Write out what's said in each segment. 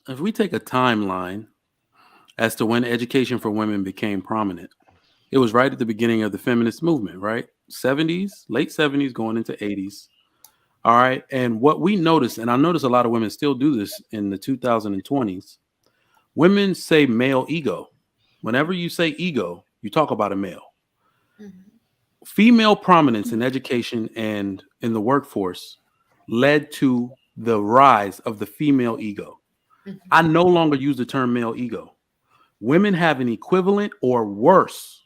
if we take a timeline as to when education for women became prominent, it was right at the beginning of the feminist movement, right? 70s, late 70s, going into 80s. All right. And what we notice, and I notice a lot of women still do this in the 2020s, women say male ego. Whenever you say ego, you talk about a male. Mhm. Female prominence in education and in the workforce led to the rise of the female ego. I Mhm. no longer use the term male ego. Women have an equivalent or worse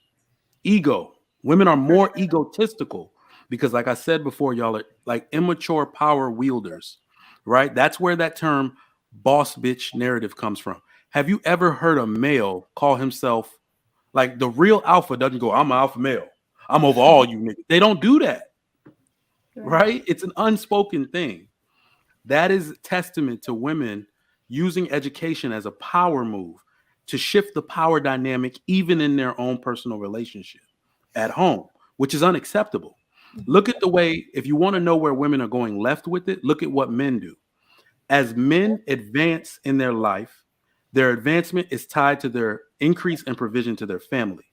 ego. Women are For more sure. egotistical because, like I said before, y'all are like immature power wielders, right? That's where that term boss bitch narrative comes from. Have you ever heard a male call himself like the real alpha doesn't go, I'm an alpha male. I'm over all you niggas. They don't do that, Right. right? It's an unspoken thing. That is testament to women using education as a power move to shift the power dynamic even in their own personal relationship at home, which is unacceptable. Look Mhm. at the way, if you want to know where women are going left with it, look at what men do. As men advance in their life, their advancement is tied to their increase in provision to their family.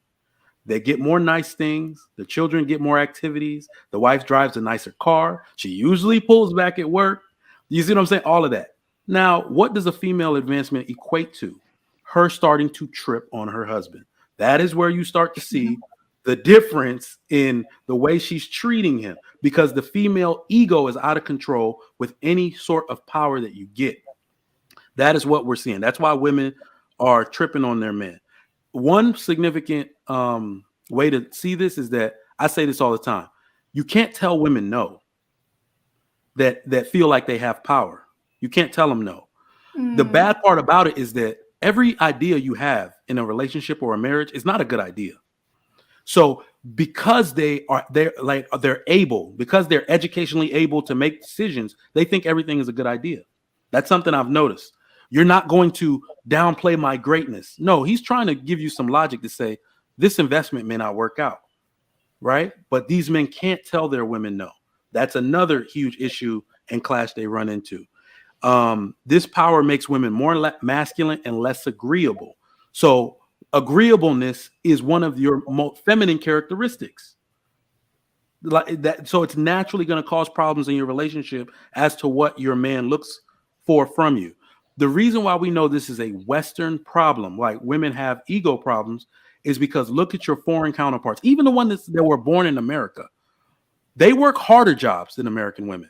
They get more nice things. The children get more activities. The wife drives a nicer car. She usually pulls back at work. You see what I'm saying? All of that. Now, what does a female advancement equate to? Her starting to trip on her husband. That is where you start to see the difference in the way she's treating him because the female ego is out of control with any sort of power that you get. That is what we're seeing. That's why women are tripping on their men. One significant way to see this is that I say this all the time. You can't tell women no that feel like they have power. You can't tell them no. The Mm. bad part about it is that every idea you have in a relationship or a marriage is not a good idea. So because they're able, because they're educationally able to make decisions, they think everything is a good idea. That's something I've noticed. You're not going to downplay my greatness. No, he's trying to give you some logic to say this investment may not work out, right? But these men can't tell their women no. That's another huge issue and clash they run into. This power makes women more masculine and less agreeable. So agreeableness is one of your most feminine characteristics. Like that, so it's naturally going to cause problems in your relationship as to what your man looks for from you. The reason why we know this is a Western problem, like women have ego problems, is because look at your foreign counterparts, even the ones that were born in America. They work harder jobs than American women.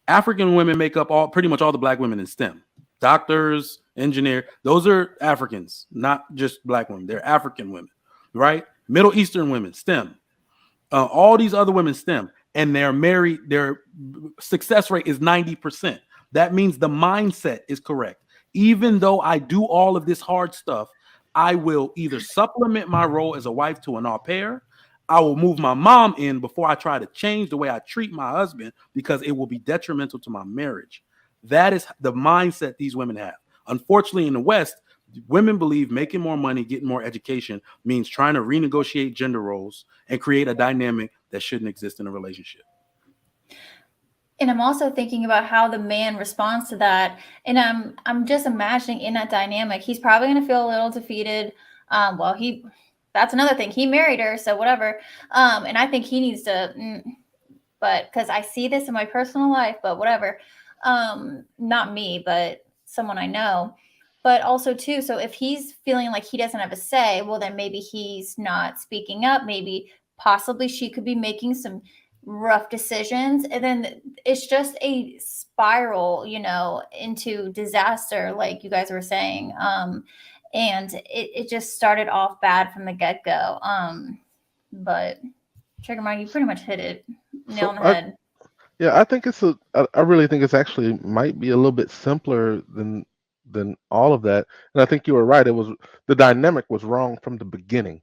African women make up all pretty much all the black women in STEM. Doctors, engineer, those are Africans, not just black women. They're African women, right? Middle Eastern women, STEM. All these other women STEM, and they're married. Their success rate is 90%. That means the mindset is correct. Even though I do all of this hard stuff, I will either supplement my role as a wife to an au pair. I will move my mom in before I try to change the way I treat my husband because it will be detrimental to my marriage. That is the mindset these women have. Unfortunately, in the West, women believe making more money, getting more education means trying to renegotiate gender roles and create a dynamic that shouldn't exist in a relationship. And I'm also thinking about how the man responds to that. And I'm just imagining in that dynamic, he's probably going to feel a little defeated. Well, he that's another thing. He married her, so whatever. And I think he needs to, but because I see this in my personal life, but whatever. Not me, but someone I know. But also too, so if he's feeling like he doesn't have a say, well, then maybe he's not speaking up. Maybe possibly she could be making some rough decisions, and then it's just a spiral, into disaster, like you guys were saying. And it just started off bad from the get-go. But Trigger Mike, you pretty much hit it nail So on the head. yeah, I think I really think it's actually might be a little bit simpler than all of that. And I think you were right. It was the dynamic was wrong from the beginning.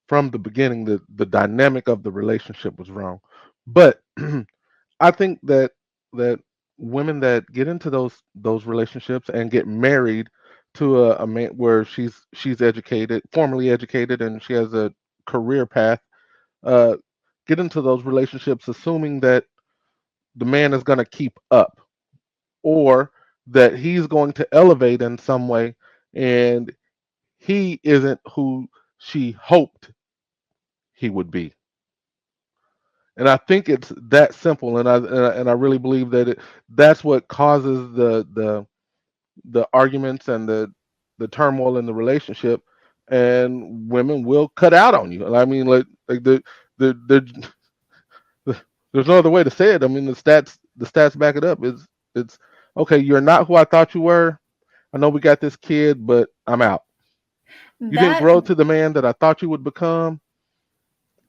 From the beginning, the dynamic of the relationship was wrong. But I think that women that get into those relationships and get married to a man where she's educated, formally educated, and she has a career path, uh, get into those relationships assuming that the man is going to keep up, or that he's going to elevate in some way, and he isn't who she hoped he would be. And I think it's that simple, and I really believe that that's what causes the arguments and the turmoil in the relationship, and women will cut out on you. I mean, like the there's no other way to say it. I mean, the stats back it up. It's okay. You're not who I thought you were. I know we got this kid, but I'm out. You didn't That grow to the man that I thought you would become.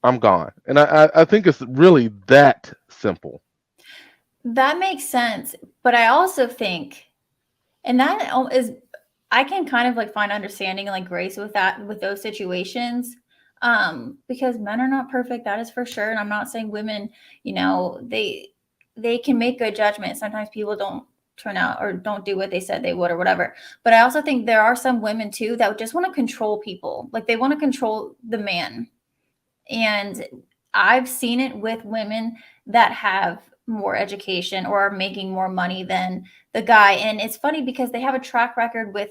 I'm gone. And I think it's really that simple. that makes sense, but I also think, and that is, I can kind of like find understanding and like grace with that, with those situations, because men are not perfect, that is for sure. And I'm not saying women, they can make good judgments. Sometimes people don't turn out or don't do what they said they would or whatever. But I also think there are some women too that just want to control people, like they want to control the man. And I've seen it with women that have more education or are making more money than the guy. And it's funny because they have a track record with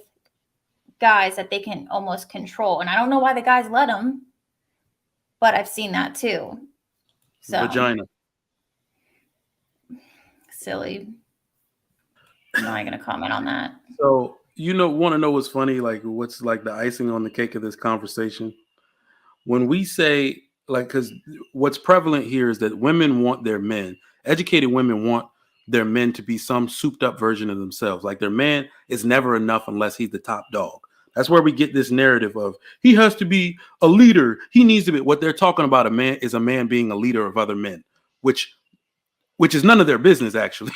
guys that they can almost control. And I don't know why the guys let them, but I've seen that too. So Vagina. silly. I'm not going to comment on that. So want to know what's funny? Like, what's like the icing on the cake of this conversation? When we say, like, because what's prevalent here is that women want their men, educated women want their men to be some souped up version of themselves. Like their man is never enough unless he's the top dog. That's where we get this narrative of he has to be a leader. He needs to be. What they're talking about, a man is a man being a leader of other men, which is none of their business, actually,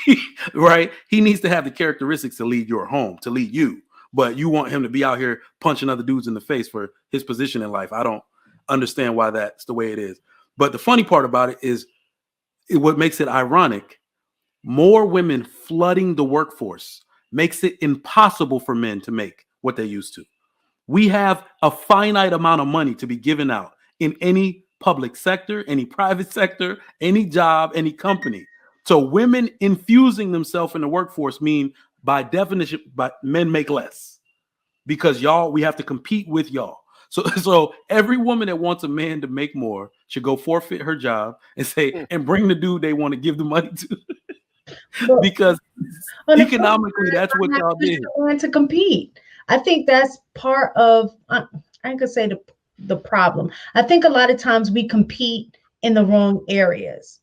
right? He needs to have the characteristics to lead your home, to lead you. But you want him to be out here punching other dudes in the face for his position in life. I don't understand why that's the way it is. But the funny part about it is what makes it ironic. More women flooding the workforce makes it impossible for men to make what they used to. We have a finite amount of money to be given out in any public sector, any private sector, any job, any company. So women infusing themselves in the workforce mean by definition, but men make less because we have to compete with y'all. So every woman that wants a man to make more should go forfeit her job and say, and bring the dude they want to give the money to. Because economically, that's what y'all did. Want to compete. I think that's part of, I ain't gonna say the problem. I think a lot of times we compete in the wrong areas.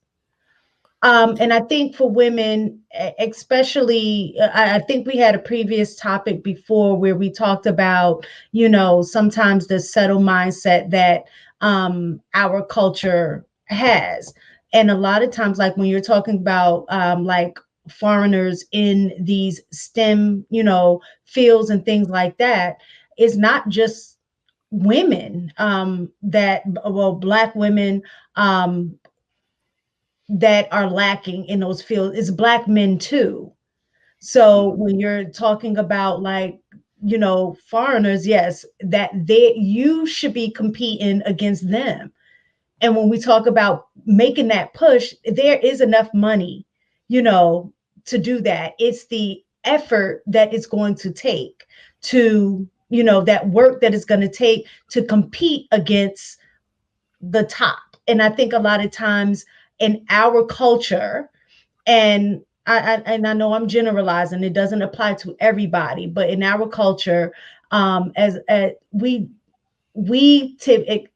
And I think for women, especially, I think we had a previous topic before where we talked about, sometimes the settled mindset that our culture has. And a lot of times, like when you're talking about like foreigners in these STEM, fields and things like that, it's not just women Black women that are lacking in those fields. It's Black men too. So when you're talking about like, foreigners, yes, that you should be competing against them. And when we talk about making that push, there is enough money, to do that. It's the effort that it's going to take to, that work that it's going to take to compete against the top. And I think a lot of times in our culture, and I know I'm generalizing, it doesn't apply to everybody, but in our culture, as we tip.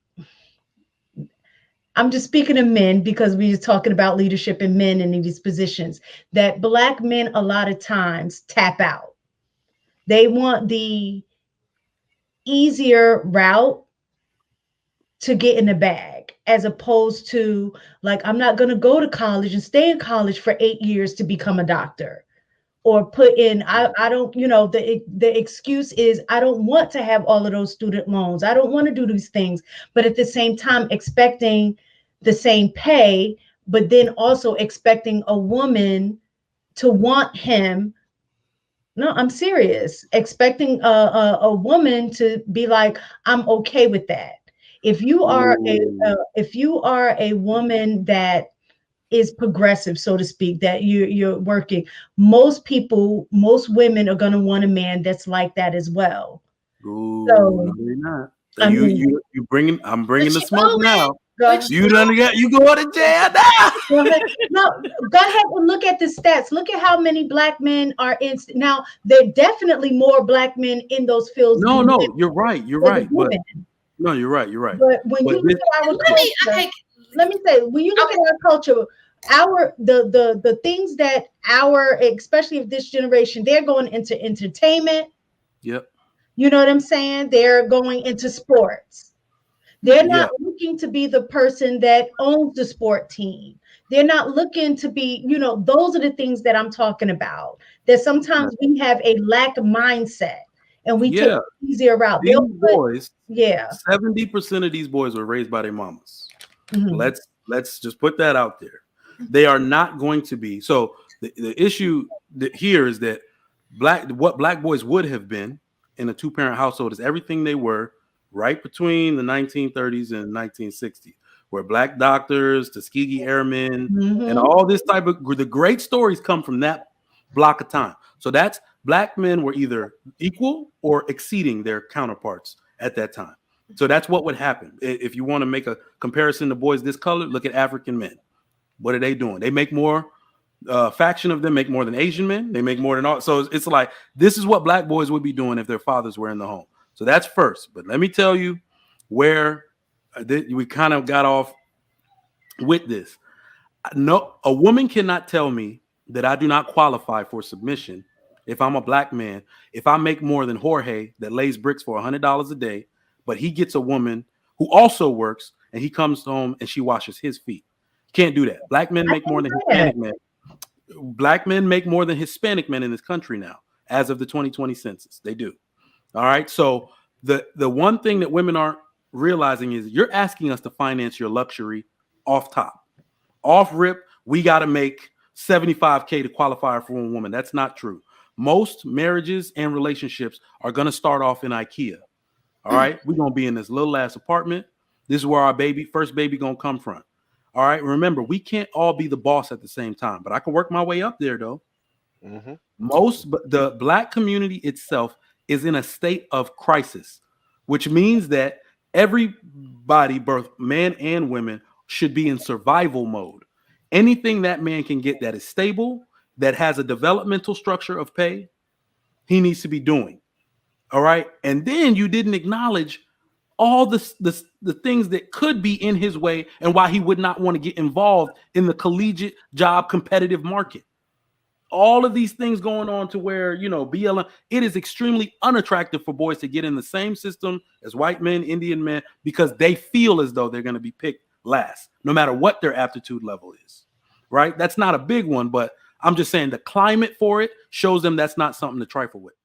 I'm just speaking of men because we're talking about leadership in men in these positions, that Black men a lot of times tap out. They want the easier route to get in the bag, as opposed to like, I'm not going to go to college and stay in college for 8 years to become a doctor, or put in, I don't, the excuse is, I don't want to have all of those student loans. I don't want to do these things, but at the same time expecting the same pay, but then also expecting a woman to want him. No, I'm serious. Expecting a woman to be like, I'm okay with that. If you are a woman that is progressive, so to speak, that you're working. Most people, most women are going to want a man that's like that as well. Ooh, no, So they're not. I mean, You bringing? I'm bringing But the you smoke know now. it. go, But You done get? You go to jail now? go ahead. No, go ahead and look at the stats. Look at how many black men are in. Now, there are definitely more black men in those fields No, than no, you're right. You're than right. But women. no, you're right. You're right. But when But you look this, at our and let yeah, me, culture, okay, let me say, when you look at our culture, our the things that our, especially of this generation, they're going into entertainment. yep, You know what I'm saying? They're going into sports. They're yeah, not looking to be the person that owns the sport team. They're not looking to be, those are the things that I'm talking about. That sometimes we have a lack mindset and we take yeah. the easier route. They'll These put, boys, yeah. 70% of these boys were raised by their mamas. Mhm. Let's just put that out there. They are not going to be. So the issue here is that what black boys would have been in a two-parent household is everything they were right between the 1930s and 1960s, where black doctors, Tuskegee Airmen, and Mhm. all this type of the great stories come from that block of time. So that's black men were either equal or exceeding their counterparts at that time. So that's what would happen. If you want to make a comparison to boys this color, look at African men. What are they doing? They make more. Faction of them make more than Asian men. They make more than all. So it's like this is what black boys would be doing if their fathers were in the home. So that's first. But let me tell you where we kind of got off with this. No, a woman cannot tell me that I do not qualify for submission if I'm a black man, if I make more than Jorge that lays bricks for $100 a day, but he gets a woman who also works and he comes home and she washes his feet. Can't do that. Black men I make more can than say that. Hispanic men. Black men make more than Hispanic men in this country now, as of the 2020 census. They do. All right. So the one thing that women aren't realizing is you're asking us to finance your luxury off top. Off rip, we got to make 75K to qualify for a woman. That's not true. Most marriages and relationships are going to start off in IKEA. All right. We're going to be in this little ass apartment. This is where our first baby going to come from. All right. Remember, we can't all be the boss at the same time, but I can work my way up there though. Hmm. The black community itself is in a state of crisis, which means that everybody, both men and women, should be in survival mode. Anything that man can get that is stable, that has a developmental structure of pay, he needs to be doing. All right. And then you didn't acknowledge all the things that could be in his way and why he would not want to get involved in the collegiate job competitive market. All of these things going on to where, BLM, it is extremely unattractive for boys to get in the same system as white men, Indian men, because they feel as though they're going to be picked last, no matter what their aptitude level is, right? That's not a big one, but I'm just saying the climate for it shows them that's not something to trifle with.